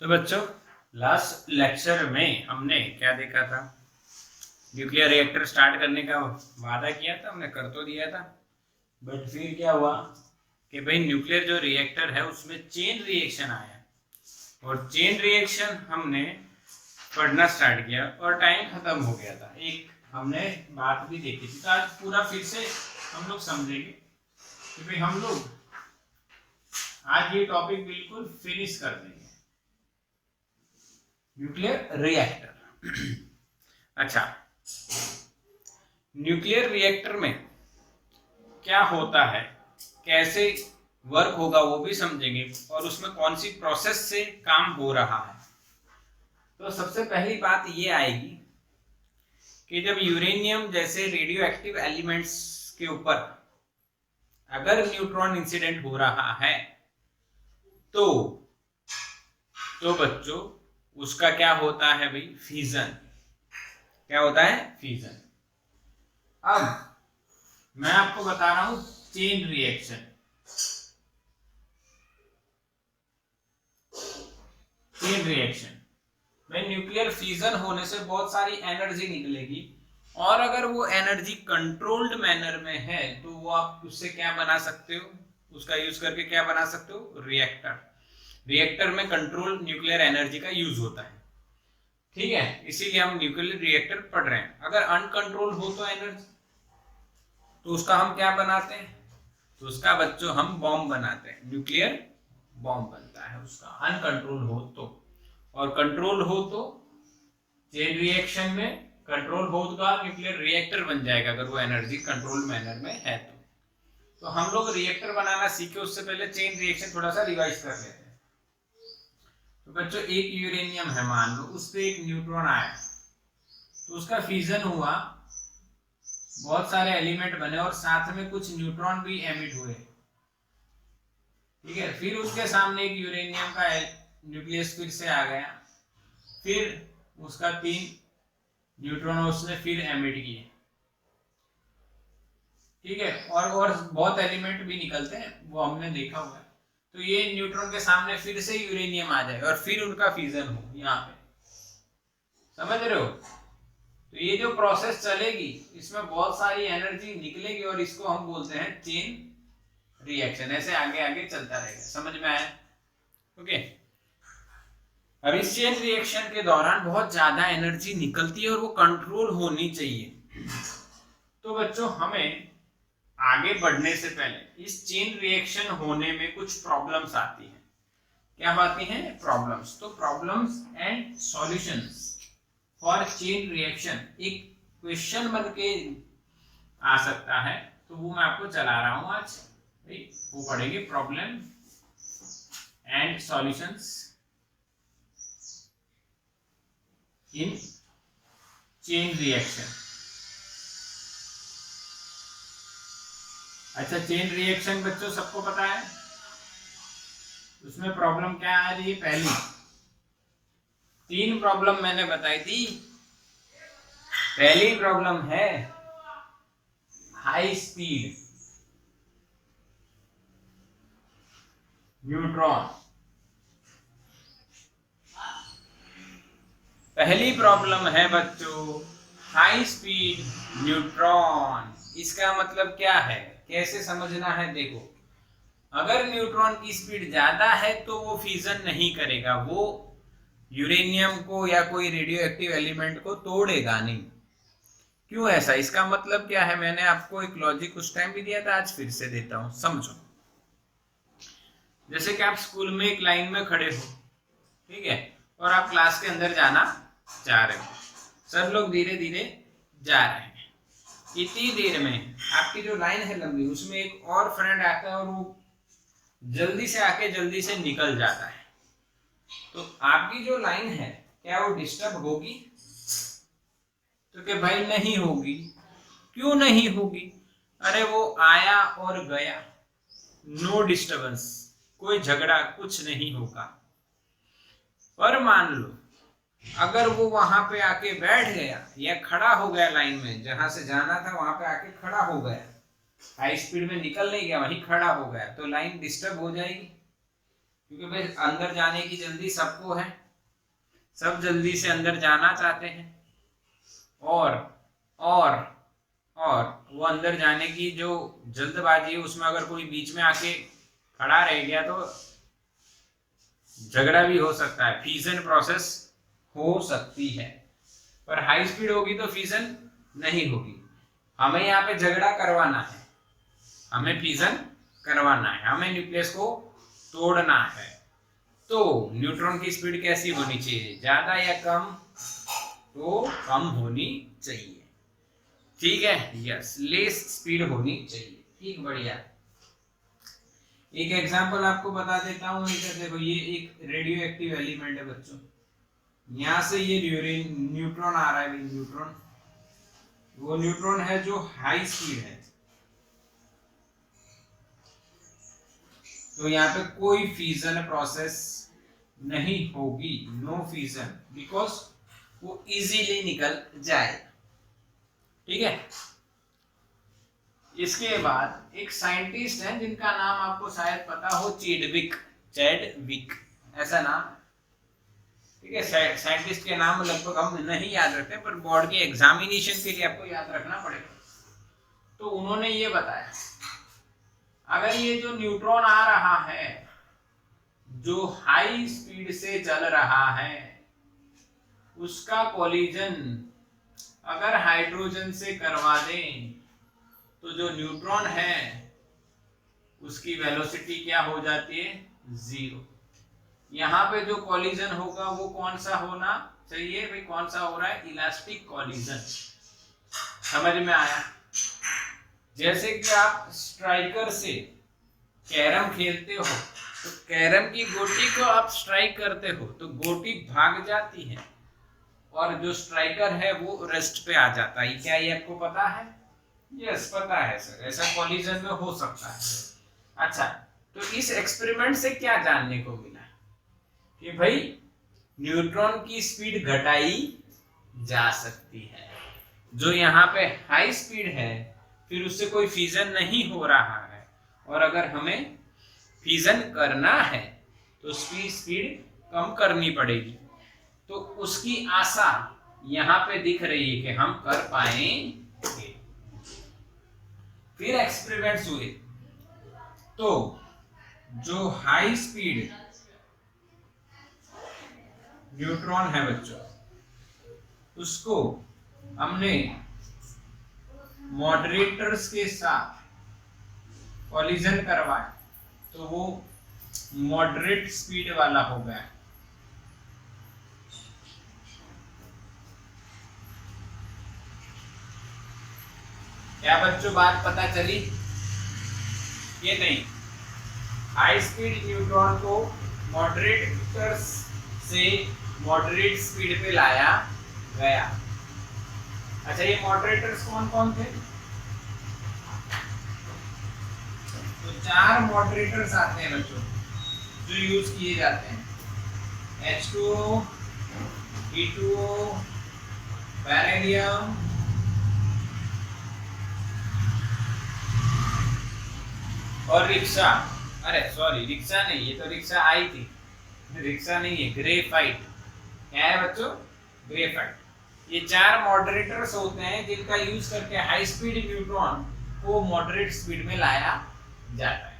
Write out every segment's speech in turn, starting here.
तो बच्चों, last lecture में हमने क्या देखा था? न्यूक्लियर रिएक्टर स्टार्ट करने का वादा किया था, हमने कर तो दिया था, बट फिर क्या हुआ कि भाई न्यूक्लियर जो रिएक्टर है उसमें चेन रिएक्शन आया और चेन रिएक्शन हमने पढ़ना स्टार्ट किया और टाइम खत्म हो गया था। एक हमने बात भी देखी थी, तो आज पूरा फिर से हम लोग समझेंगे कि भाई हम लोग आज ये टॉपिक बिल्कुल फिनिश कर देंगे, न्यूक्लियर रिएक्टर। अच्छा, न्यूक्लियर रिएक्टर में क्या होता है, कैसे वर्क होगा वो भी समझेंगे और उसमें कौन सी प्रोसेस से काम हो रहा है। तो सबसे पहली बात ये आएगी कि जब यूरेनियम जैसे रेडियो एक्टिव एलिमेंट्स के ऊपर अगर न्यूट्रॉन इंसिडेंट हो रहा है तो बच्चों उसका क्या होता है भाई? फ्यूजन। क्या होता है? फ्यूजन। अब मैं आपको बता रहा हूं चेन रिएक्शन। चेन रिएक्शन में न्यूक्लियर फ्यूजन होने से बहुत सारी एनर्जी निकलेगी और अगर वो एनर्जी कंट्रोल्ड मैनर में है तो वो आप उससे क्या बना सकते हो? उसका यूज करके क्या बना सकते हो? रिएक्टर। रिएक्टर में कंट्रोल न्यूक्लियर एनर्जी का यूज होता है, ठीक है, इसीलिए हम न्यूक्लियर रिएक्टर पढ़ रहे हैं। अगर अनकंट्रोल हो तो एनर्जी, तो उसका हम क्या बनाते हैं? तो उसका बच्चों हम बॉम्ब बनाते हैं, न्यूक्लियर बॉम्ब बनता है उसका, अनकंट्रोल हो तो। और कंट्रोल हो तो चेन रिएक्शन में कंट्रोल होगा, न्यूक्लियर रिएक्टर बन जाएगा अगर वो एनर्जी कंट्रोल मैनर में है तो हम लोग रिएक्टर बनाना सीखे उससे पहले चेन रिएक्शन थोड़ा सा रिवाइज कर लेते हैं। तो बच्चों, एक यूरेनियम है, मान लो उस पे एक न्यूट्रॉन आया तो उसका फ्यूजन हुआ, बहुत सारे एलिमेंट बने और साथ में कुछ न्यूट्रॉन भी एमिट हुए, ठीक है। फिर उसके सामने एक यूरेनियम का न्यूक्लियस फिर से आ गया, फिर उसका 3 न्यूट्रॉन उसने फिर एमिट किए, ठीक है। और बहुत एलिमेंट भी निकलते हैं, वो हमने देखा हुआ है। तो ये न्यूट्रॉन के सामने फिर से यूरेनियम आ जाएगा और फिर उनका फ्यूजन हो, यहाँ पे समझ रहे हो? तो ये जो प्रोसेस चलेगी इसमें बहुत सारी एनर्जी निकलेगी और इसको हम बोलते हैं चेन रिएक्शन। ऐसे आगे आगे चलता रहेगा, समझ में आया? ओके। अब इस चेन रिएक्शन के दौरान बहुत ज्यादा एनर्जी निकलती है और वो कंट्रोल होनी चाहिए। तो बच्चों, हमें आगे बढ़ने से पहले इस चेन रिएक्शन होने में कुछ प्रॉब्लम्स आती हैं। क्या आती हैं? प्रॉब्लम्स। तो problems and solutions for chain reaction एक क्वेश्चन बन के आ सकता है, तो वो मैं आपको चला रहा हूं आज। वो पढ़ेंगे problem and solutions in chain reaction. अच्छा, चेन रिएक्शन बच्चों सबको पता है, उसमें प्रॉब्लम क्या आ रही है? पहली 3 प्रॉब्लम मैंने बताई थी। पहली प्रॉब्लम है हाई स्पीड न्यूट्रॉन। पहली प्रॉब्लम है बच्चों हाई स्पीड न्यूट्रॉन। इसका मतलब क्या है, कैसे समझना है? देखो, अगर न्यूट्रॉन की स्पीड ज्यादा है तो वो फ्यूजन नहीं करेगा, वो यूरेनियम को या कोई रेडियो एक्टिव एलिमेंट को तोड़ेगा नहीं। क्यों ऐसा? इसका मतलब क्या है? मैंने आपको एक लॉजिक उस टाइम भी दिया था, आज फिर से देता हूं, समझो। जैसे कि आप स्कूल में एक लाइन में खड़े हो, ठीक है, और आप क्लास के अंदर जाना चाह रहे हो, सब लोग धीरे धीरे जा रहे हैं। इतनी देर में आपकी जो लाइन है लंबी, उसमें एक और फ्रेंड आता है और वो जल्दी से आके जल्दी से निकल जाता है, तो आपकी जो लाइन है क्या वो डिस्टर्ब होगी? तो क्या भाई नहीं होगी। क्यों नहीं होगी? अरे वो आया और गया, नो डिस्टर्बेंस, कोई झगड़ा कुछ नहीं होगा। पर मान लो अगर वो वहां पे आके बैठ गया या खड़ा हो गया लाइन में, जहां से जाना था वहां पे आके खड़ा हो गया, हाई स्पीड में निकल नहीं गया, वहीं खड़ा हो गया, तो लाइन डिस्टर्ब हो जाएगी। क्योंकि भाई अंदर जाने की जल्दी सबको है, सब जल्दी से अंदर जाना चाहते हैं, और और और वो अंदर जाने की जो जल्दबाजी है उसमें अगर कोई बीच में आके खड़ा रह गया तो झगड़ा भी हो सकता है, फ्यूजन प्रोसेस हो सकती है। पर हाई स्पीड होगी तो फ्यूजन नहीं होगी। हमें यहाँ पे झगड़ा करवाना है, हमें फ्यूजन करवाना है, हमें न्यूक्लियस को तोड़ना है। तो न्यूट्रॉन की स्पीड कैसी होनी चाहिए, ज्यादा या कम? तो कम होनी चाहिए, ठीक है, यस, लेस स्पीड होनी चाहिए, ठीक, बढ़िया। एक एग्जांपल आपको बता देता हूँ, देखो ये एक रेडियो एक्टिव एलिमेंट है बच्चों, यहाँ से ये न्यूट्रॉन आ रहा है, न्यूट्रॉन, वो न्यूट्रॉन है जो हाई स्पीड है, तो यहाँ पे कोई फ्यूजन प्रोसेस नहीं होगी, नो फ्यूजन, बिकॉज वो इजीली निकल जाए, ठीक है। इसके बाद एक साइंटिस्ट है जिनका नाम आपको शायद पता हो, चैडविक, ऐसा नाम, ठीक है। साइंटिस्ट के नाम लगभग हम नहीं याद रखते, पर बोर्ड के एग्जामिनेशन के लिए आपको याद रखना पड़ेगा। तो उन्होंने ये बताया, अगर ये जो न्यूट्रॉन आ रहा है जो हाई स्पीड से चल रहा है, उसका कोलिजन अगर हाइड्रोजन से करवा दें तो जो न्यूट्रॉन है उसकी वेलोसिटी क्या हो जाती है, 0। यहाँ पे जो कोलिजन होगा वो कौन सा होना चाहिए भाई, कौन सा हो रहा है, इलास्टिक कोलिजन, समझ में आया? जैसे कि आप स्ट्राइकर से कैरम खेलते हो, तो कैरम की गोटी को आप स्ट्राइक करते हो तो गोटी भाग जाती है और जो स्ट्राइकर है वो रेस्ट पे आ जाता है, क्या ये आपको पता है? यस, पता है सर, ऐसा कोलिजन में हो सकता है। अच्छा, तो इस एक्सपेरिमेंट से क्या जानने को मिला कि भाई न्यूट्रॉन की स्पीड घटाई जा सकती है, जो यहाँ पे हाई स्पीड है फिर उससे कोई फ्यूजन नहीं हो रहा है, और अगर हमें फ्यूजन करना है तो उसकी स्पीड कम करनी पड़ेगी, तो उसकी आशा यहाँ पे दिख रही है कि हम कर पाएंगे। फिर एक्सपेरिमेंट्स हुए, तो जो हाई स्पीड न्यूट्रॉन है बच्चों, उसको हमने मॉडरेटर्स के साथ कोलिजन करवाया तो वो मॉडरेट स्पीड वाला हो गया। क्या बच्चों बात पता चली? ये नहीं, हाई स्पीड न्यूट्रॉन को मॉडरेटर्स से मॉडरेट स्पीड पे लाया गया। अच्छा, ये मॉडरेटर्स कौन कौन थे? तो 4 मॉडरेटर्स आते हैं बच्चों जो यूज किए जाते हैं, H2O, E2O, बेरिलियम और रिक्शा। अरे सॉरी, रिक्शा नहीं, ये तो रिक्शा आई थी, रिक्शा नहीं है, ग्रेफाइट। क्या है बच्चों? ग्रेफाइट। ये 4 मॉडरेटर्स होते हैं जिनका यूज करके हाई स्पीड न्यूट्रॉन को मॉडरेट स्पीड में लाया जाता है।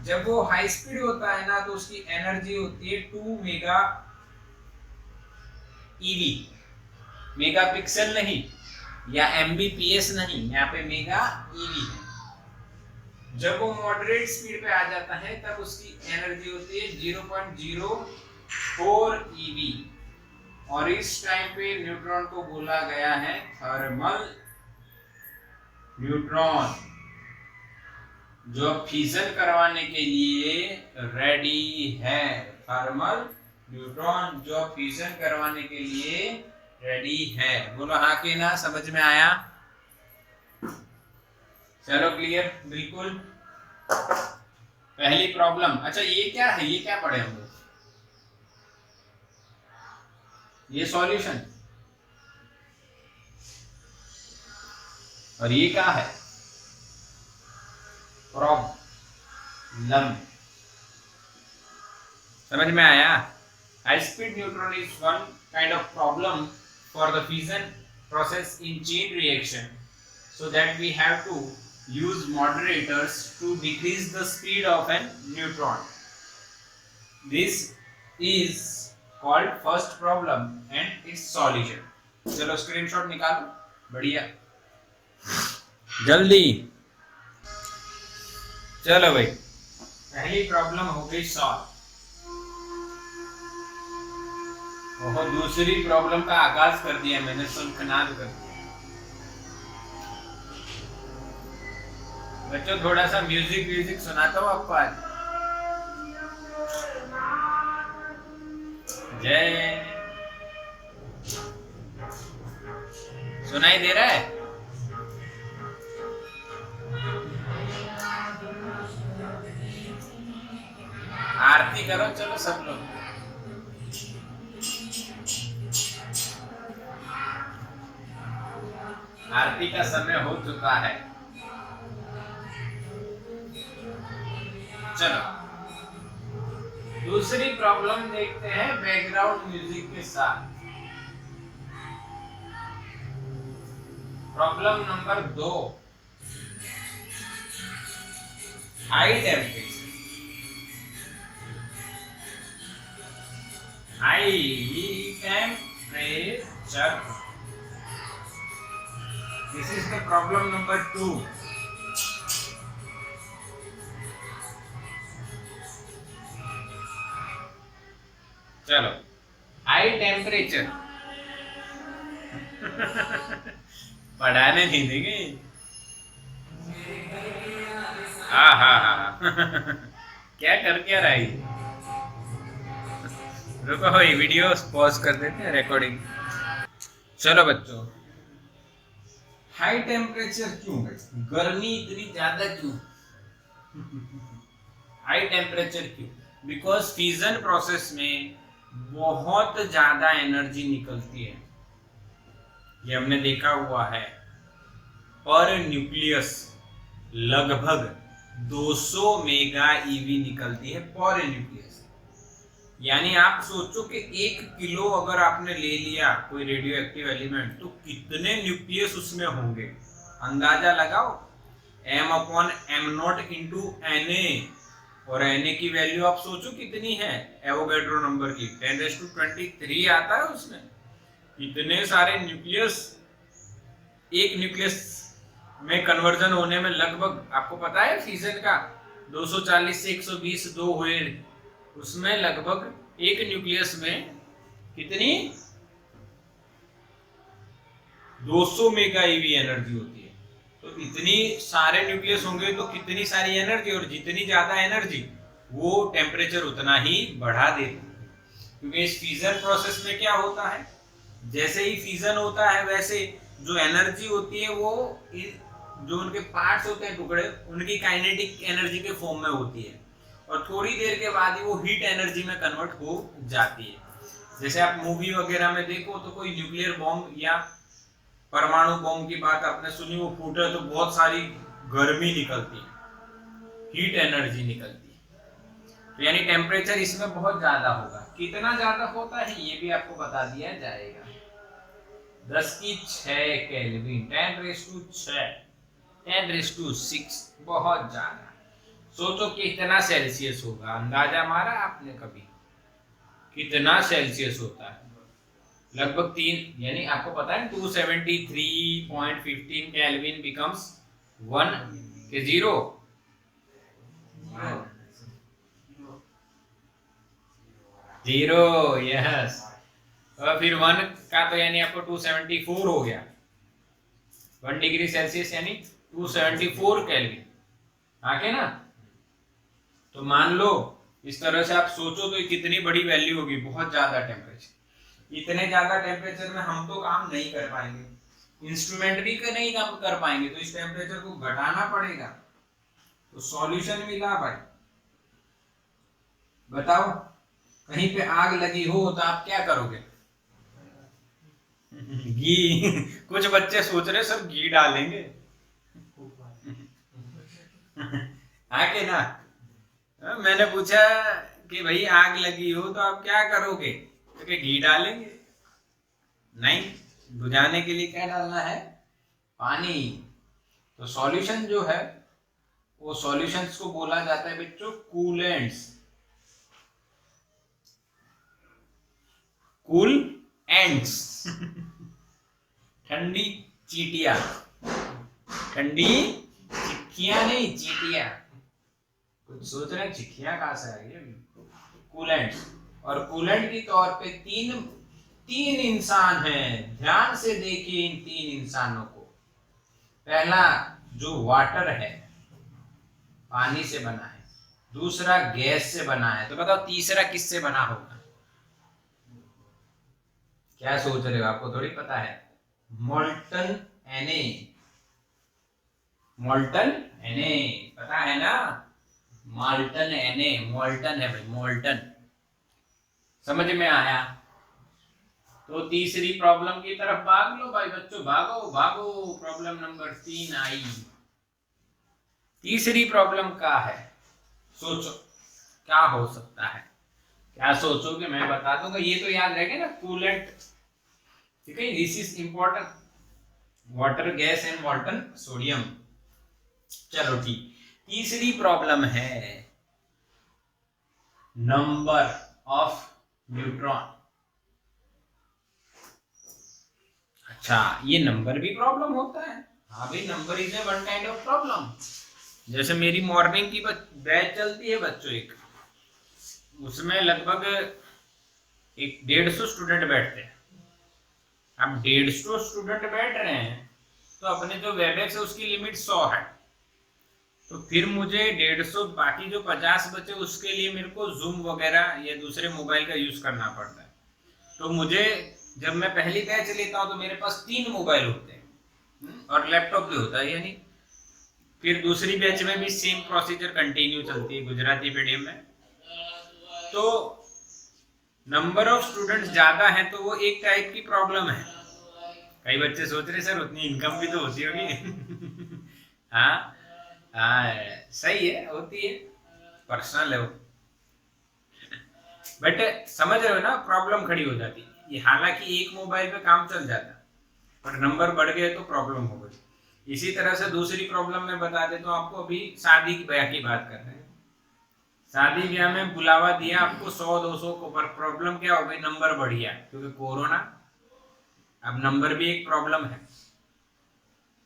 जब वो हाई स्पीड होता है ना तो उसकी एनर्जी होती है 2 मेगा ईवी, मेगा पिक्सल नहीं या एमबीपीएस नहीं, यहाँ पे मेगा ईवी है। जब वो मॉडरेट स्पीड पे आ जाता है तब उसकी एनर्जी होती है 0.04 ईवी, और इस टाइम पे न्यूट्रॉन को बोला गया है थर्मल न्यूट्रॉन, जो फ्यूजन करवाने के लिए रेडी है। थर्मल न्यूट्रॉन जो फ्यूजन करवाने के लिए रेडी है। बोलो हाँ कि ना, समझ में आया? चलो क्लियर, बिल्कुल। पहली प्रॉब्लम। अच्छा, ये क्या है, ये क्या पढ़े हम लोग? ये सॉल्यूशन, और ये क्या है? प्रॉब्लम। समझ में आया? High speed neutron is one kind of problem for the fusion process in chain reaction, so that we have to use moderators to decrease the speed of an neutron. This is called first problem and its solution. चलो screenshot निकालो, बढ़िया जल्दी। चलो भाई, पहली problem हो गई solve. और दूसरी प्रॉब्लम का आगाज कर दिया मैंने, सुनखनाद कर दिया। बच्चों थोड़ा सा म्यूजिक सुनाता हूँ आपको आज। जय, सुनाई दे रहा है? आरती करो चलो सब लोग। आरती का समय हो चुका है। चलो दूसरी प्रॉब्लम देखते हैं बैकग्राउंड म्यूजिक के साथ। Problem number 2, high temperature. This is the problem number 2. चलो, हाई टेम्परेचर पढ़ाने नहीं देंगे। हाँ क्या कर क्या रहा है? रुको भाई, वीडियो पॉज कर देते हैं, रिकॉर्डिंग। चलो बच्चों, हाई टेम्परेचर क्यों है? गर्मी इतनी ज्यादा क्यों? हाई टेम्परेचर क्यों? बिकॉज फ्यूजन प्रोसेस में बहुत ज्यादा एनर्जी निकलती है, ये हमने देखा हुआ है। पर न्यूक्लियस लगभग 200 मेगा ईवी निकलती है पर न्यूक्लियस। यानी आप सोचो कि 1 किलो अगर आपने ले लिया कोई रेडियो एक्टिव एलिमेंट, तो कितने न्यूक्लियस उसमें होंगे? अंदाजा लगाओ। m/m0 इंटू Na, और Na की वैल्यू आप सोचो कितनी है एवोगैड्रो नंबर की, 10⁻23 आता है उसमें। इतने सारे न्यूक्लियस, एक न्यूक्लियस में कन्वर्जन होने में लगभग, आपको पता है फ्यूजन का 240 से 120 2 हुए, उसमें लगभग एक न्यूक्लियस में कितनी 200 मेगा ईवी एनर्जी होती है। तो इतनी सारे न्यूक्लियस होंगे तो कितनी सारी एनर्जी, और जितनी ज्यादा एनर्जी वो टेम्परेचर उतना ही बढ़ा देती है। क्योंकि इस फ्यूजन प्रोसेस में क्या होता है, जैसे ही फ्यूजन होता है वैसे जो एनर्जी होती है वो जो उनके पार्ट्स होते हैं, टुकड़े, उनकी काइनेटिक एनर्जी के फॉर्म में होती है, और थोड़ी देर के बाद ही वो हीट एनर्जी में कन्वर्ट हो जाती है। जैसे आप मूवी वगैरह में देखो तो कोई न्यूक्लियर बॉम्ब या परमाणु बॉम्ब की बात आपने सुनी, वो फूटे तो बहुत सारी गर्मी निकलती है, हीट एनर्जी निकलती है। तो यानी टेम्परेचर इसमें बहुत ज्यादा होगा। कितना ज्यादा होता है ये भी आपको बता दिया जाएगा। 10⁶ केल्विन, 10⁶, 10⁶, बहुत ज्यादा। सोचो कितना सेल्सियस होगा, अंदाजा मारा आपने कभी कितना सेल्सियस होता है? लगभग 3, यानी आपको पता है 273.15 केल्विन बिकम्स 1 के 0 यस, और फिर 1 का तो यानी आपको 274 हो गया। 1 डिग्री सेल्सियस यानी 274 केल्विन, आके ना। तो मान लो इस तरह से आप सोचो तो कितनी बड़ी वैल्यू होगी, बहुत ज्यादा टेम्परेचर। इतने ज्यादा टेम्परेचर में हम तो काम नहीं कर पाएंगे, इंस्ट्रूमेंट भी नहीं काम कर पाएंगे, तो इस टेम्परेचर को घटाना पड़ेगा। तो सॉल्यूशन मिला भाई। बताओ, कहीं पे आग लगी हो तो आप क्या करोगे? घी कुछ बच्चे सोच रहे सब घी डालेंगे, आके ना। मैंने पूछा कि भाई आग लगी हो तो आप क्या करोगे, तो कि घी डालेंगे? नहीं, बुझाने के लिए क्या डालना है? पानी। तो सॉल्यूशन जो है वो सॉल्यूशंस को बोला जाता है बच्चों कूलेंट्स। कूल एंड्स ठंडी चीटियां, ठंडी चिट्ठियां नहीं चीटियां। कुछ सोच रहे हैं चिट्ठियां कहां से आ गई? कूलेंट्स। और कूलेंट के तौर पे तीन इंसान हैं, ध्यान से देखिए इन तीन इंसानों को। पहला जो वाटर है, पानी से बना है, दूसरा गैस से बना है, तो बताओ तीसरा किससे बना होगा? क्या सोच रहे हो? आपको थोड़ी पता है। मोल्टन एने, मोल्टन एने पता है ना? मोल्टन एने, मोल्टन है भाई, मोल्टन। समझ में आया? तो तीसरी प्रॉब्लम की तरफ भाग लो भाई बच्चों, भागो भागो। प्रॉब्लम नंबर 3 आई। तीसरी प्रॉब्लम क्या है? सोचो क्या हो सकता है? क्या सोचोगे मैं बता दूंगा, ये तो याद रहेगा ना, कूलेंट। ठीक है, this is important. Water, gas and molten sodium. चलो ठीक, तीसरी प्रॉब्लम है नंबर ऑफ न्यूट्रॉन। अच्छा, ये नंबर भी प्रॉब्लम होता है? हाँ भाई, number is a one kind of problem. जैसे मेरी मॉर्निंग की बैच चलती है बच्चों, एक उसमें लगभग 150 स्टूडेंट बैठते हैं। अब 150 स्टूडेंट बैठ रहे हैं तो अपने जो वेबएक्स है उसकी लिमिट 100 है। तो फिर मुझे 150 बाकी जो 50 बचे उसके लिए मेरे को जूम वगैरह या दूसरे मोबाइल का यूज करना पड़ता है। तो मुझे जब मैं पहली बैच लेता हूँ तो मेरे पास 3 मोबाइल होते हैं और लैपटॉप भी होता है, यानी फिर दूसरी बैच में भी सेम प्रोसीजर कंटिन्यू चलती है गुजराती मीडियम में। तो नंबर ऑफ स्टूडेंट्स ज्यादा है तो वो एक टाइप की प्रॉब्लम है। कई बच्चे सोच रहे सर उतनी इनकम भी तो होती होगी। हाँ हाँ, सही है, होती है, पर्सनल है वो। बट समझ रहे हो ना, प्रॉब्लम खड़ी हो जाती है। ये हालांकि एक मोबाइल पे काम चल जाता पर नंबर बढ़ गए तो प्रॉब्लम हो गई। इसी तरह से दूसरी प्रॉब्लम मैं बता देता हूँ आपको। अभी शादी ब्याह की बात कर रहे हैं, शादी ब्याह में बुलावा दिया आपको 100-200 को, पर प्रॉब्लम क्या हो गई? नंबर बढ़ गया क्योंकि कोरोना। अब नंबर भी एक प्रॉब्लम है,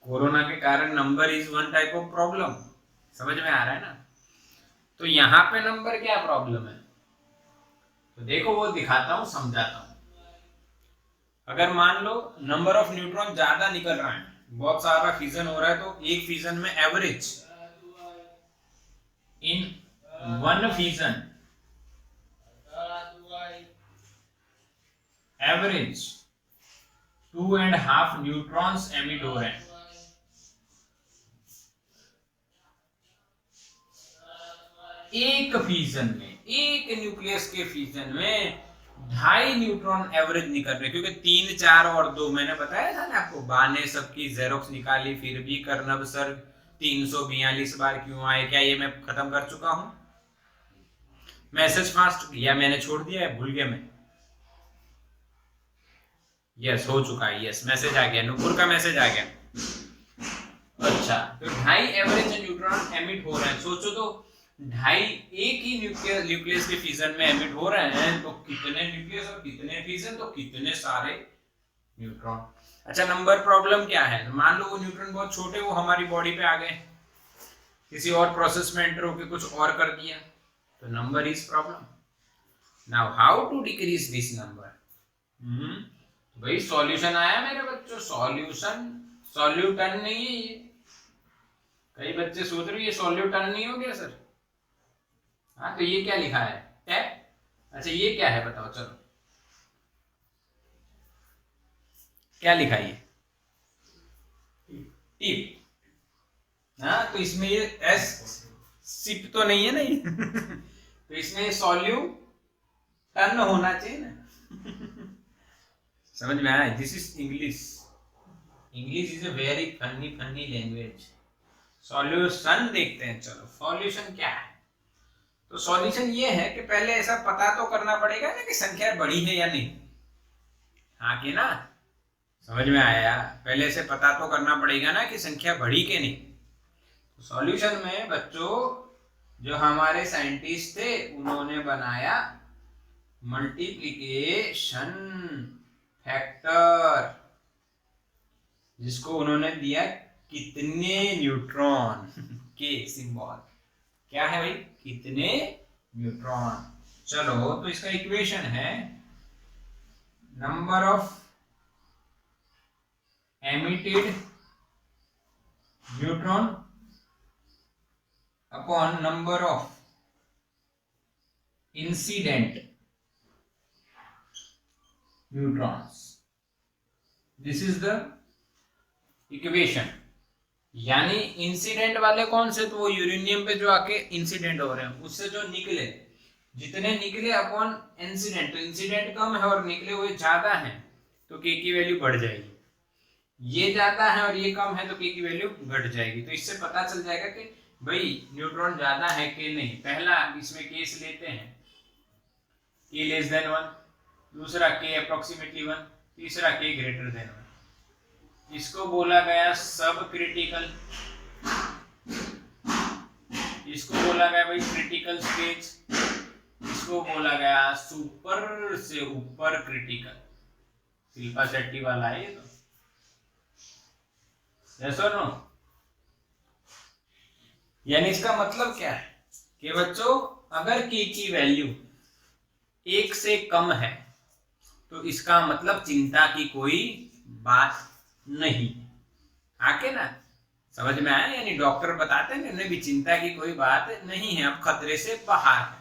कोरोना के कारण number is one type of problem. समझ में आ रहा है ना? तो यहाँ पे नंबर क्या प्रॉब्लम है, तो देखो वो दिखाता हूँ, समझाता हूँ। अगर मान लो नंबर ऑफ न्यूट्रॉन ज्यादा निकल रहा है, बहुत सारा फिजन हो रहा है, तो एक फिजन में average in one fission average 2.5 neutrons emit हो रहे हैं। एक फिजन में, एक न्यूक्लियस के फिजन में 2.5 न्यूट्रॉन एवरेज निकल रहे, क्योंकि 3, 4 और 2 मैंने बताया था ना आपको। बाने सबकी जेरोक्स निकाली, फिर भी कर्नब सर 342 बार क्यों आए, क्या ये मैं खत्म कर चुका हूं? मैसेज फास्ट या मैंने छोड़ दिया है, भूल गया मैं? यस, हो चुका है, यस, मैसेज आ गया, नुपुर का मैसेज आ गया। अच्छा, तो 2.5 एवरेज न्यूट्रॉन एमिट हो रहे हैं। सोचो तो 2.5 एक ही न्यूक्लियस के फिजन में एमिट हो रहे हैं, तो कितने न्यूक्लियस और कितने फिजन, तो कितने सारे न्यूट्रॉन। अच्छा, नंबर प्रॉब्लम क्या है? तो मान लो वो न्यूट्रॉन बहुत छोटे, वो हमारी बॉडी पे आ गए, किसी और प्रोसेस में एंटर होकर कुछ और कर दिया, तो number is problem. Now how to decrease this number? भाई सॉल्यूशन आया मेरे बच्चों, सॉल्यूशन, सॉल्यूटन नहीं है ये। कई बच्चे सोच रहे ये सॉल्यूटन नहीं हो गया सर। हाँ, तो ये क्या लिखा है? टैप। अच्छा, ये क्या है बताओ, चलो क्या लिखा है? टिप। हाँ, तो इसमें ये एस सिप तो नहीं है ना ये। तो इसमें सॉल्यूटन होना चाहिए ना। समझ में आया? This is English. English is a very funny language. Solution देखते हैं, चलो सॉल्यूशन क्या है? तो सॉल्यूशन ये है कि पहले ऐसा पता तो करना पड़ेगा ना कि संख्या बड़ी है या नहीं। हाँ कि ना, समझ में आया? पहले से पता तो करना पड़ेगा ना कि संख्या बड़ी के नहीं। तो सॉल्यूशन में बच्चों जो हमारे साइंटिस्ट थे उन्होंने बनाया मल्टीप्लिकेशन फैक्टर, जिसको उन्होंने दिया कितने न्यूट्रॉन के सिंबल। क्या है भाई? कितने न्यूट्रॉन। चलो तो इसका इक्वेशन है number of emitted neutron upon number of incident neutrons. This is the equation. यानी इंसिडेंट वाले कौन से? तो वो यूरेनियम पे जो आके इंसिडेंट हो रहे हैं, उससे जो निकले, जितने निकले अपॉन इंसिडेंट। तो इंसिडेंट कम है और निकले हुए ज्यादा हैं, तो के की वैल्यू बढ़ जाएगी। ये ज्यादा है और ये कम है, तो के की वैल्यू घट जाएगी। तो इससे पता चल जाएगा कि भाई न्यूट्रॉन ज्यादा है कि नहीं। पहला इसमें केस लेते हैं के लेस देन 1, दूसरा के अप्रोक्सीमेटली 1, तीसरा के ग्रेटर देन 1। इसको बोला गया सब क्रिटिकल, इसको बोला गया भाई क्रिटिकल स्टेज, इसको बोला गया सुपर से ऊपर क्रिटिकल। शिल्पा शेट्टी वाला है ये तो। यस और नो? यानी इसका मतलब क्या है कि बच्चों अगर के की वैल्यू 1 से कम है तो इसका मतलब चिंता की कोई बात नहीं। आके ना समझ में आया? यानी डॉक्टर बताते हैं उन्हें भी चिंता की कोई बात नहीं है, अब खतरे से बाहर है।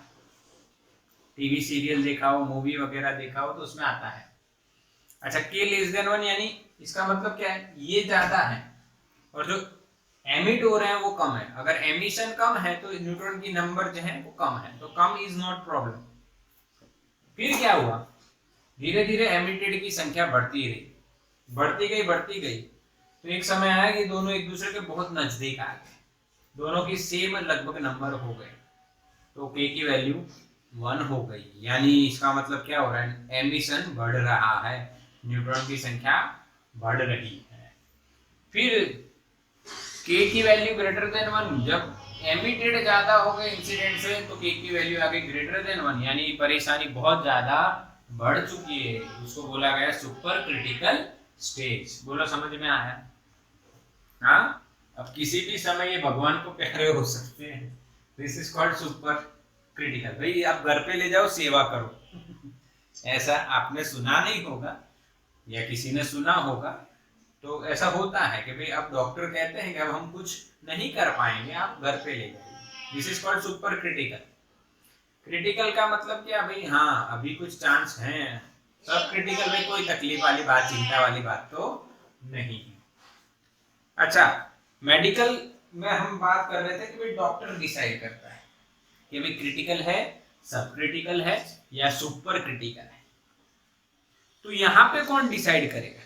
टीवी सीरियल देखा हो, मूवी वगैरह देखा हो तो उसमें आता है। अच्छा, के लेस देन 1 यानी इसका मतलब क्या है? ये ज्यादा है और जो एमिट हो रहे हैं वो कम है। अगर एमिशन कम है तो न्यूट्रॉन की नंबर जो है वो कम है, तो कम इज नॉट प्रॉब्लम। फिर क्या हुआ? धीरे धीरे एमिटेड की संख्या बढ़ती रही, बढ़ती गई। तो एक समय आया कि दोनों एक दूसरे के बहुत नजदीक आ गए, दोनों की सेम लगभग नंबर हो गए, तो के की वैल्यू 1 हो गई। यानी इसका मतलब क्या हो रहा है? एमिशन बढ़ रहा है, न्यूट्रॉन की संख्या बढ़ रही है। फिर के की वैल्यू ग्रेटर देन 1, जब एमिटेड ज्यादा हो गए इंसिडेंट से, तो के की वैल्यू आ गई ग्रेटर देन 1, यानी परेशानी बहुत ज्यादा बढ़ चुकी है। उसको बोला गया सुपर क्रिटिकल स्टेज। बोलो समझ में आया? हाँ, अब किसी भी समय ये भगवान को प्यारे हो सकते हैं। This is called super critical. भाई आप घर पे ले जाओ, सेवा करो। ऐसा आपने सुना नहीं होगा या किसी ने सुना होगा, तो ऐसा होता है कि भाई अब डॉक्टर कहते हैं कि अब हम कुछ नहीं कर पाएंगे, आप घर पे ले जाइए। This is called super critical. Critical का मतलब क्या भाई? हाँ, अभी कुछ चांस है। सब क्रिटिकल में कोई तकलीफ वाली बात, चिंता वाली बात तो नहीं है। अच्छा, मेडिकल में हम बात कर रहे थे कि भाई डॉक्टर डिसाइड करता है कि भाई क्रिटिकल है, सब क्रिटिकल है या सुपर क्रिटिकल है। तो यहाँ पे कौन डिसाइड करेगा?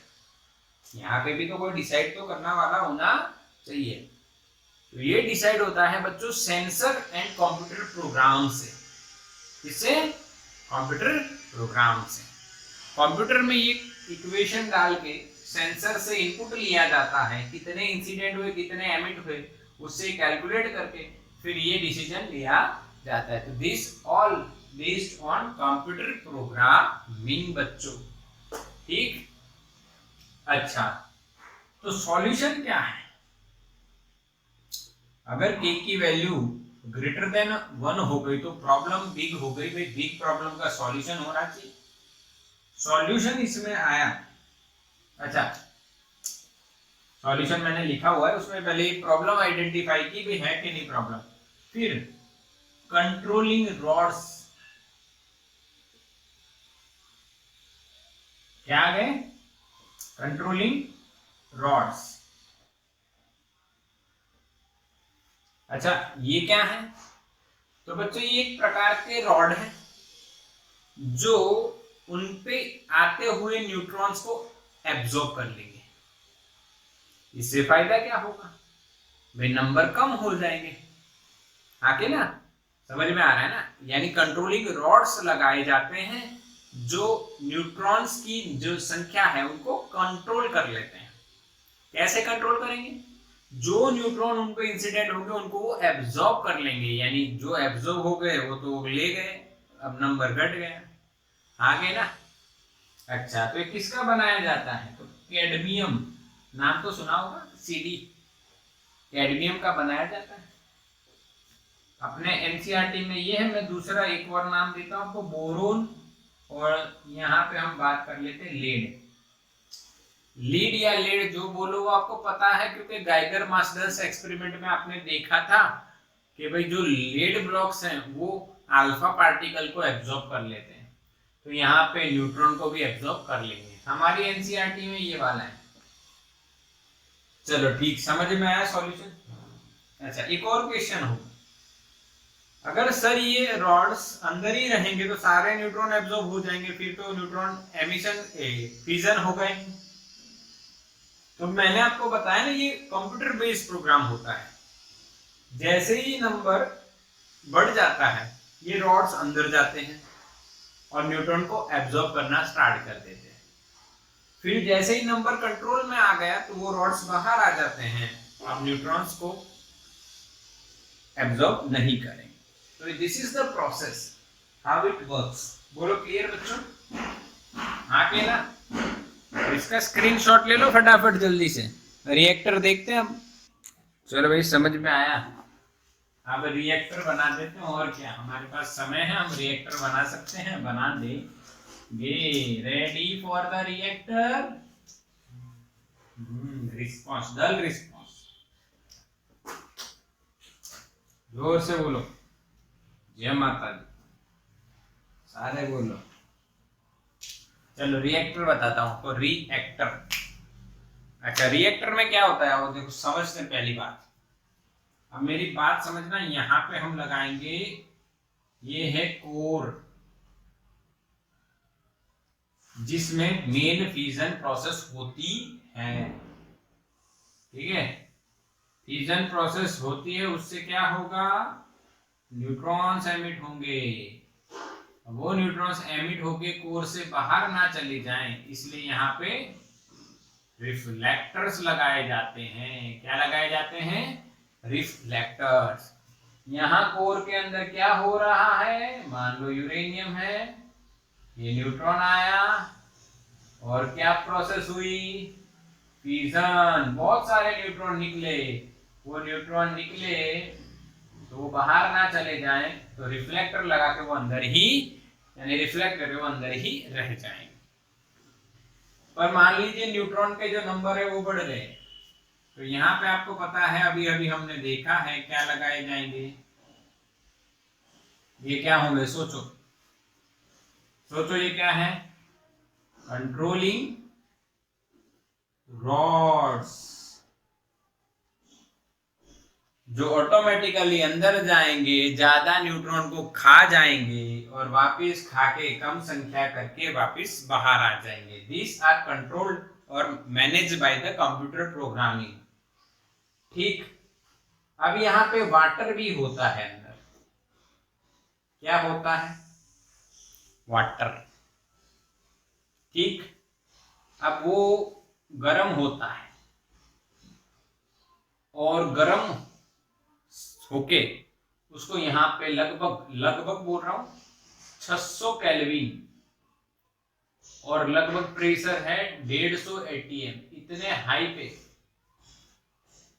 यहाँ पे भी तो कोई डिसाइड तो करना वाला होना चाहिए। तो ये डिसाइड होता है बच्चों सेंसर एंड कंप्यूटर प्रोग्राम से। इससे कंप्यूटर प्रोग्राम से, कंप्यूटर में ये इक्वेशन डाल के सेंसर से इनपुट लिया जाता है, कितने इंसिडेंट हुए, कितने एमिट हुए, उससे कैलकुलेट करके फिर ये डिसीजन लिया जाता है। तो this all based on computer programming बच्चों। ठीक? अच्छा, तो सॉल्यूशन क्या है? अगर के की वैल्यू ग्रेटर देन 1 हो गई तो प्रॉब्लम बिग हो गई। भाई बिग प्रॉब्लम का सॉल्यूशन होना चाहिए। सॉल्यूशन इसमें आया। अच्छा, सॉल्यूशन मैंने लिखा हुआ है, उसमें पहले प्रॉब्लम आइडेंटिफाई की भी है कि नहीं प्रॉब्लम। फिर कंट्रोलिंग रॉड्स क्या आ गए? Controlling rods. अच्छा, ये क्या है? तो बच्चों ये एक प्रकार के रॉड है जो उनपे आते हुए न्यूट्रॉन्स को एब्जॉर्ब कर लेंगे। इससे फायदा क्या होगा? भाई नंबर कम हो जाएंगे। आके ना समझ में आ रहा है ना, यानी कंट्रोलिंग रॉड्स लगाए जाते हैं जो न्यूट्रॉन्स की जो संख्या है उनको कंट्रोल कर लेते हैं। कैसे कंट्रोल करेंगे? जो न्यूट्रॉन उनको इंसिडेंट होंगे उनको वो एब्जॉर्ब कर लेंगे, यानी जो एब्जॉर्ब हो गए वो तो ले गए, अब नंबर घट गया, आगे ना। अच्छा, तो ये किसका बनाया जाता है? तो कैडमियम, नाम तो सुना होगा, सीडी, कैडमियम का बनाया जाता है। अपने एनसीईआरटी में ये है। मैं दूसरा एक और नाम देता हूं आपको, बोरोन, और यहाँ पे हम बात कर लेते हैं लेड। लीड या लेड जो बोलो वो आपको पता है, क्योंकि गाइगर मास्टर्स एक्सपेरिमेंट में आपने देखा था कि भाई जो लेड ब्लॉक्स हैं वो अल्फा पार्टिकल को एब्जॉर्ब कर लेते हैं, तो यहाँ पे न्यूट्रॉन को भी एब्जॉर्ब कर लेंगे। हमारी एनसीईआरटी में ये वाला है। चलो ठीक, समझ में आया सॉल्यूशन। अच्छा, एक और क्वेश्चन हो, अगर सर ये रॉड्स अंदर ही रहेंगे तो सारे न्यूट्रॉन एब्जॉर्ब हो जाएंगे, फिर तो न्यूट्रॉन एमिशन फ्यूजन हो गए। तो मैंने आपको बताया ना, ये कंप्यूटर बेस्ड प्रोग्राम होता है। जैसे ही नंबर बढ़ जाता है ये रॉड्स अंदर जाते हैं और न्यूट्रॉन को एब्जॉर्ब करना स्टार्ट कर देते हैं। फिर जैसे ही नंबर कंट्रोल में आ गया तो वो रॉड्स बाहर आ जाते हैं, अब न्यूट्रॉन्स को एब्जॉर्ब नहीं करेंगे। तो this is the process how it works. बोलो क्लियर बच्चों? हाँ के ना? इसका स्क्रीनशॉट ले लो फटाफट जल्दी से, रिएक्टर देखते हैं हम। चलो भाई, समझ में आया? अब रिएक्टर बना देते हैं, और क्या, हमारे पास समय है, हम रिएक्टर बना सकते हैं, बना देंगे। Ready for the reactor. Response, dull response, जोर से बोलो, जय माता दी, सारे बोलो। चलो रिएक्टर बताता हूं आपको, रिएक्टर। अच्छा, रिएक्टर में क्या होता है वो देखो, समझते हैं पहली बात। अब मेरी बात समझना, यहां पे हम लगाएंगे, ये है कोर, जिसमें मेन फ्यूजन प्रोसेस होती है। ठीक है, फ्यूजन प्रोसेस होती है, उससे क्या होगा, न्यूट्रॉन्स एमिट होंगे। वो न्यूट्रॉन्स एमिट होके कोर से बाहर ना चले जाएं, इसलिए यहाँ पे रिफ्लेक्टर्स लगाए जाते हैं। क्या लगाए जाते हैं? रिफ्लेक्टर्स। यहाँ कोर के अंदर क्या हो रहा है, मान लो यूरेनियम है, ये न्यूट्रॉन आया और क्या प्रोसेस हुई, फ्यूजन, बहुत सारे न्यूट्रॉन निकले। वो न्यूट्रॉन निकले तो वो बाहर ना चले जाएं, तो रिफ्लेक्टर लगा के वो अंदर ही, यानी रिफ्लेक्ट करके वो अंदर ही रह जाएंगे। पर मान लीजिए न्यूट्रॉन के जो नंबर है वो बढ़ गए, तो यहाँ पे आपको पता है, अभी अभी हमने देखा है, क्या लगाए जाएंगे, ये क्या होंगे, सोचो सोचो, ये क्या है, कंट्रोलिंग रॉड्स, जो ऑटोमेटिकली अंदर जाएंगे, ज्यादा न्यूट्रॉन को खा जाएंगे और वापस खा के कम संख्या करके वापस बाहर आ जाएंगे। दिस आर कंट्रोल्ड और manage by the computer programming. ठीक, अब यहाँ पे वाटर भी होता है अंदर। क्या होता है? वाटर। ठीक, अब वो गर्म होता है और गर्म होके उसको यहाँ पे लगभग बोल रहा हूं 600 केल्विन और लगभग प्रेशर है 150 atm, इतने हाई पे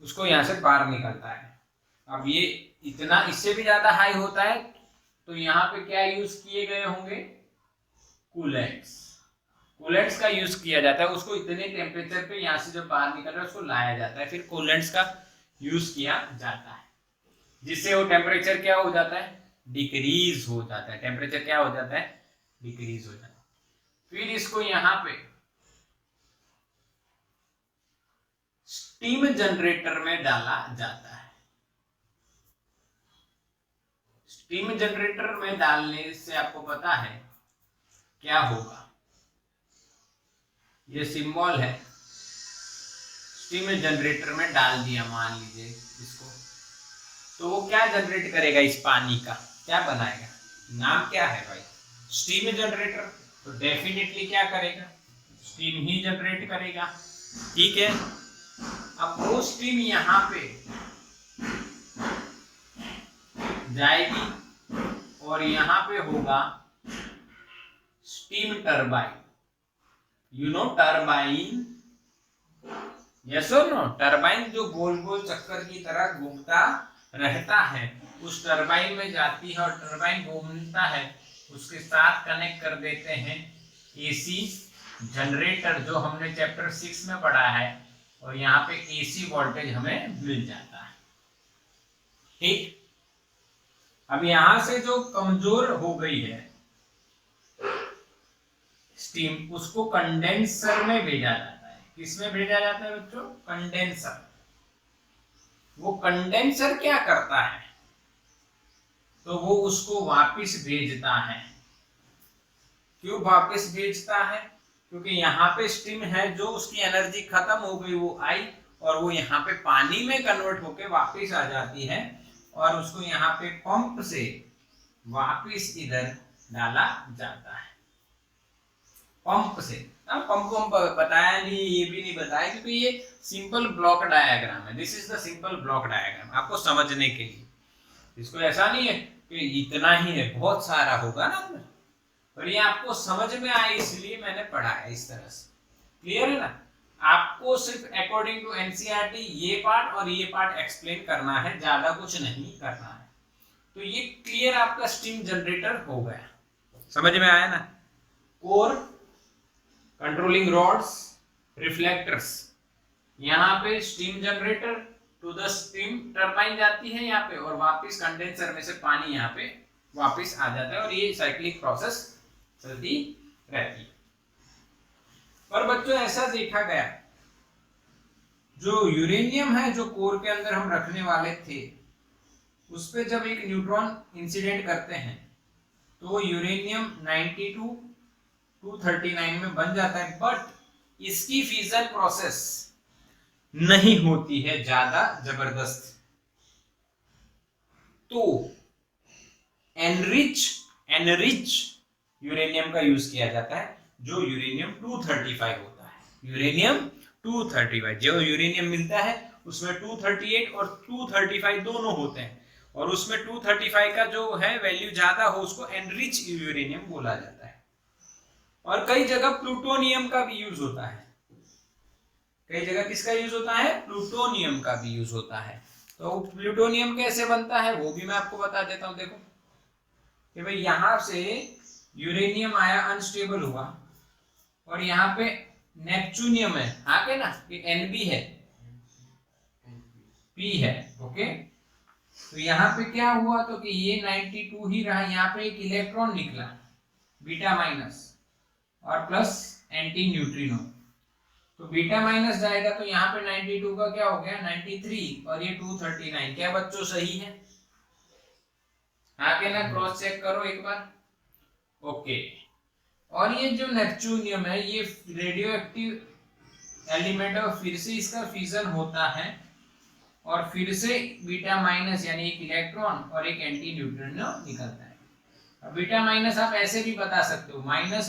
उसको यहां से बाहर निकलता है। अब ये इतना, इससे भी ज्यादा हाई होता है तो यहाँ पे क्या यूज किए गए होंगे, कूलेंट्स। कूलेंट्स का यूज किया जाता है, उसको इतने टेम्परेचर पे यहाँ से जब बाहर निकल रहा है उसको लाया जाता है, फिर कूलेंट्स का यूज किया जाता है, जिससे वो टेम्परेचर क्या हो जाता है, डिक्रीज हो जाता है। टेम्परेचर क्या हो जाता है, डिक्रीज हो जाता है। फिर इसको यहाँ पे स्टीम जनरेटर में डाला जाता है। स्टीम जनरेटर में डालने से आपको पता है क्या होगा, ये सिंबल है, स्टीम जनरेटर में डाल दिया मान लीजिए इसको, तो वो क्या जनरेट करेगा, इस पानी का क्या बनाएगा? नाम क्या है भाई? Steam generator. तो डेफिनेटली क्या करेगा? स्टीम ही जनरेट करेगा। ठीक है, अब वो स्टीम यहाँ पे जाएगी और यहाँ पे होगा steam turbine. You know turbine? Yes और नो? टरबाइन जो गोल गोल चक्कर की तरह घूमता रहता है, उस टरबाइन में जाती है और टरबाइन घूमता है, उसके साथ कनेक्ट कर देते हैं एसी जनरेटर, जो हमने चैप्टर 6 में पढ़ा है, और यहाँ पे एसी वोल्टेज हमें मिल जाता है। ठीक, अब यहां से जो कमजोर हो गई है स्टीम, उसको कंडेंसर में भेजा जाता है। किसमें भेजा जाता है बच्चों? कंडेंसर। वो कंडेंसर क्या करता है? तो वो उसको वापस भेजता है। क्यों वापस भेजता है? क्योंकि यहाँ पे स्टीम है, जो उसकी एनर्जी खत्म हो गई वो आई, और वो यहाँ पे पानी में कन्वर्ट होके वापस आ जाती है, और उसको यहाँ पे पंप से वापस इधर डाला जाता है। पंप से। पंप को बताया नहीं, ये भी नहीं बताया, क्योंकि ये सिंपल ब्लॉक डायग्राम है। This is the simple block diagram, आपको समझने के लिए। इसको ऐसा नहीं है कि इतना ही है, बहुत सारा होगा ना, और ये आपको समझ में आए इसलिए मैंने पढ़ा है इस तरह से। क्लियर है ना? आपको सिर्फ अकॉर्डिंग टू एनसीईआरटी ये पार्ट और ये पार्ट एक्सप्लेन करना है, ज्यादा कुछ नहीं करना है। तो ये क्लियर आपका स्टीम जनरेटर हो गया। समझ में आया ना? कोर, कंट्रोलिंग रॉड्स, रिफ्लेक्टर्स, यहाँ पे steam generator to the steam turbine जाती है यहाँ पे, और वापस कंडेंसर में से पानी यहाँ पे वापस आ जाता है, और ये साइक्लिक प्रोसेस चलती रहती है। पर बच्चों ऐसा देखा गया, जो यूरेनियम है, जो कोर के अंदर हम रखने वाले थे, उस पे जब एक न्यूट्रॉन इंसिडेंट करते हैं, तो यूरेनियम 92 239 में बन जाता है, बट इसकी फ्यूजन प्रोसेस नहीं होती है ज्यादा जबरदस्त। तो एनरिच यूरेनियम का यूज किया जाता है, जो यूरेनियम 235 होता है। यूरेनियम 235 जो यूरेनियम मिलता है, उसमें 238 और 235 दोनों होते हैं, और उसमें 235 का जो है वैल्यू ज्यादा हो, उसको एनरिच यूरेनियम बोला जाता है। और कई जगह प्लूटोनियम का भी यूज होता है। कई जगह किसका यूज होता है? प्लूटोनियम का भी यूज होता है। तो प्लूटोनियम कैसे बनता है वो भी मैं आपको बता देता हूं। देखो कि भाई यहां से यूरेनियम आया, अनस्टेबल हुआ, और यहाँ पे नेपच्यूनियम है, आगे ना, ये Nb है, P है, ओके। तो यहाँ पे क्या हुआ? तो कि ये 92 ही रहा, यहाँ पे एक इलेक्ट्रॉन निकला, बीटा माइनस और प्लस एंटी न्यूट्रिनो। तो बीटा माइनस जाएगा तो यहाँ पे 92 का क्या हो गया? 93, और ये 239। क्या बच्चों सही है? आगे ना क्रॉस चेक करो एक बार। ओके। और ये जो नेपच्यूनियम है, ये रेडियो एक्टिव एलिमेंट है, और फिर से इसका फ्यूजन होता है, और फिर से बीटा माइनस यानी एक इलेक्ट्रॉन और एक एंटी न्यूट्रिनो निकलता है। अब बीटा माइनस आप ऐसे भी बता सकते हो, -1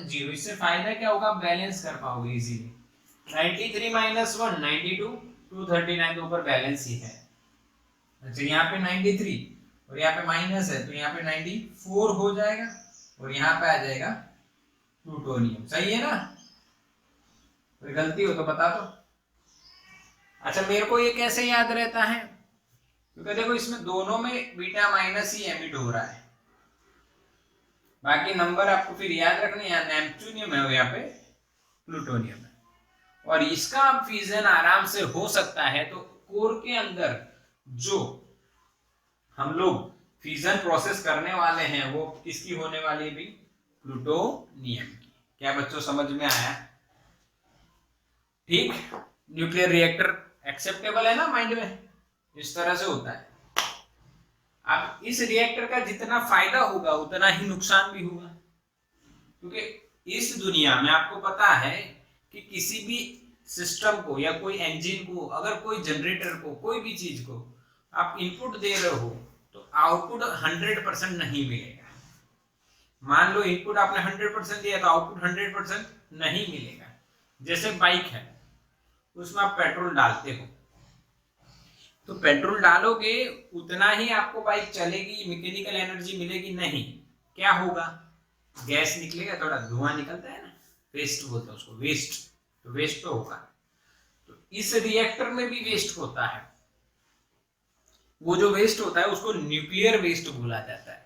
0। इससे फायदा क्या होगा? आप बैलेंस कर पाओगे इजीली। 93 - 1 92, 239 तो ऊपर बैलेंस ही है। अच्छा, यहाँ पे 93 और यहाँ पे माइनस है, तो यहाँ पे 94 हो जाएगा, और यहाँ पे आ जाएगा प्लूटोनियम। सही है ना? कोई गलती हो तो बता दो। अच्छा, मेरे को ये कैसे याद रहता है? क्योंकि देखो इसमें दोनों में बीटा माइनस ही एमिट हो रहा है, बाकी नंबर आपको फिर याद रखने। यहाँ नेपच्यूनियम है, यहाँ पे प्लूटोनियम है, और इसका फ्यूजन आराम से हो सकता है। तो कोर के अंदर जो हम लोग फ्यूजन प्रोसेस करने वाले हैं, वो किसकी होने वाली है? भी प्लूटोनियम की। क्या बच्चों समझ में आया? ठीक, न्यूक्लियर रिएक्टर एक्सेप्टेबल है ना माइंड में? इस तरह से होता है। अब इस रिएक्टर का जितना फायदा होगा उतना ही नुकसान भी होगा, क्योंकि इस दुनिया में आपको पता है कि किसी भी सिस्टम को या कोई इंजन को, अगर कोई जनरेटर को, कोई भी चीज को आप इनपुट दे रहे हो, तो आउटपुट 100% नहीं मिलेगा। मान लो इनपुट आपने 100% दिया तो आउटपुट 100% नहीं मिलेगा। जैसे बाइक है, उसमें आप पेट्रोल डालते हो, तो पेट्रोल डालोगे उतना ही आपको बाइक चलेगी, मैकेनिकल एनर्जी मिलेगी नहीं। क्या होगा, गैस निकलेगा, थोड़ा धुआं निकलता है ना, वेस्ट बोलते हैं उसको, वेस्ट, तो वेस्ट तो होगा। तो इस रिएक्टर में भी वेस्ट होता है। वो जो वेस्ट होता है उसको न्यूक्लियर वेस्ट बोला जाता है।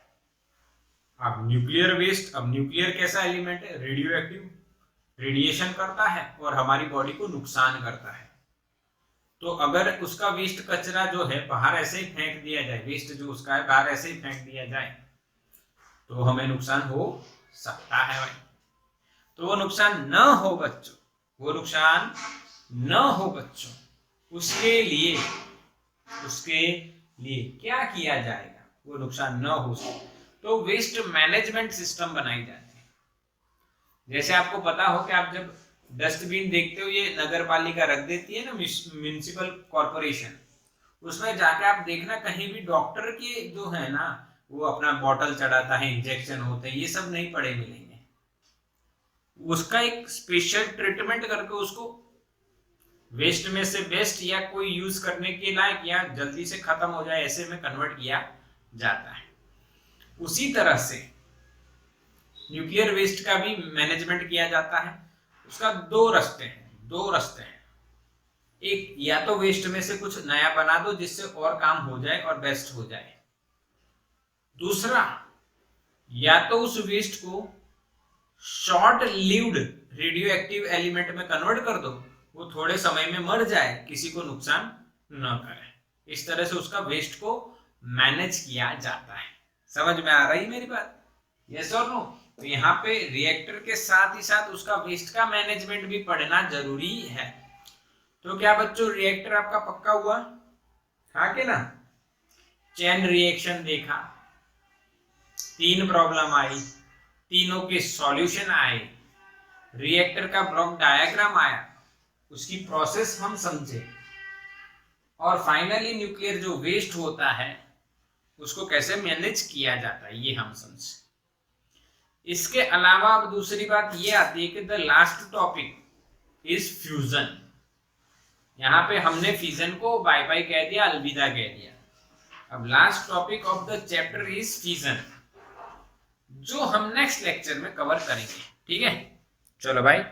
अब न्यूक्लियर वेस्ट, अब न्यूक्लियर कैसा एलिमेंट है, रेडियो एक्टिव, रेडिएशन करता है और हमारी बॉडी को नुकसान करता है। तो अगर उसका वेस्ट कचरा जो है बाहर ऐसे ही फेंक दिया जाए, वेस्ट जो उसका है बाहर ऐसे ही फेंक दिया जाए, तो हमें नुकसान हो सकता है भाई। तो वो नुकसान न हो बच्चों, वो नुकसान न हो बच्चों, उसके लिए क्या किया जाएगा, वो नुकसान न हो सके तो वेस्ट मैनेजमेंट सिस्टम बनाई जाती है। जैसे आपको पता हो कि आप जब डस्टबिन देखते हो, ये नगर पालिका रख देती है ना, म्युनिसिपल कॉर्पोरेशन, उसमें जाके आप देखना कहीं भी डॉक्टर के जो है ना, वो अपना बॉटल चढ़ाता है, इंजेक्शन होते हैं, ये सब नहीं पड़े मिलेंगे। उसका एक स्पेशल ट्रीटमेंट करके उसको वेस्ट में से बेस्ट या कोई यूज करने के लायक या जल्दी से खत्म हो जाए ऐसे में कन्वर्ट किया जाता है। उसी तरह से न्यूक्लियर वेस्ट का भी मैनेजमेंट किया जाता है। उसका दो रास्ते हैं। एक, या तो वेस्ट में से कुछ नया बना दो जिससे और काम हो जाए और बेस्ट हो जाए। दूसरा, या तो उस वेस्ट को short lived radio active element में कन्वर्ट कर दो, वो थोड़े समय में मर जाए, किसी को नुकसान न करे। इस तरह से उसका वेस्ट को मैनेज किया जाता है। समझ में आ रही मेरी बात? यस और नो? तो यहाँ पे रिएक्टर के साथ ही साथ उसका वेस्ट का मैनेजमेंट भी पढ़ना जरूरी है। तो क्या बच्चों, रिएक्टर आपका पक्का हुआ? हाँ के ना? चेन रिएक्शन देखा, 3 प्रॉब्लम आई, तीनों के सॉल्यूशन आए, रिएक्टर का ब्लॉक डायग्राम आया, उसकी प्रोसेस हम समझे, और फाइनली न्यूक्लियर जो वेस्ट होता है उसको कैसे मैनेज किया जाता है ये हम समझे। इसके अलावा अब दूसरी बात ये आती है कि the last topic is fusion. यहाँ पे हमने फ्यूजन को बाय बाय कह दिया, अलविदा कह दिया। अब last topic of the chapter is fusion, जो हम नेक्स्ट लेक्चर में कवर करेंगे। ठीक है, चलो भाई।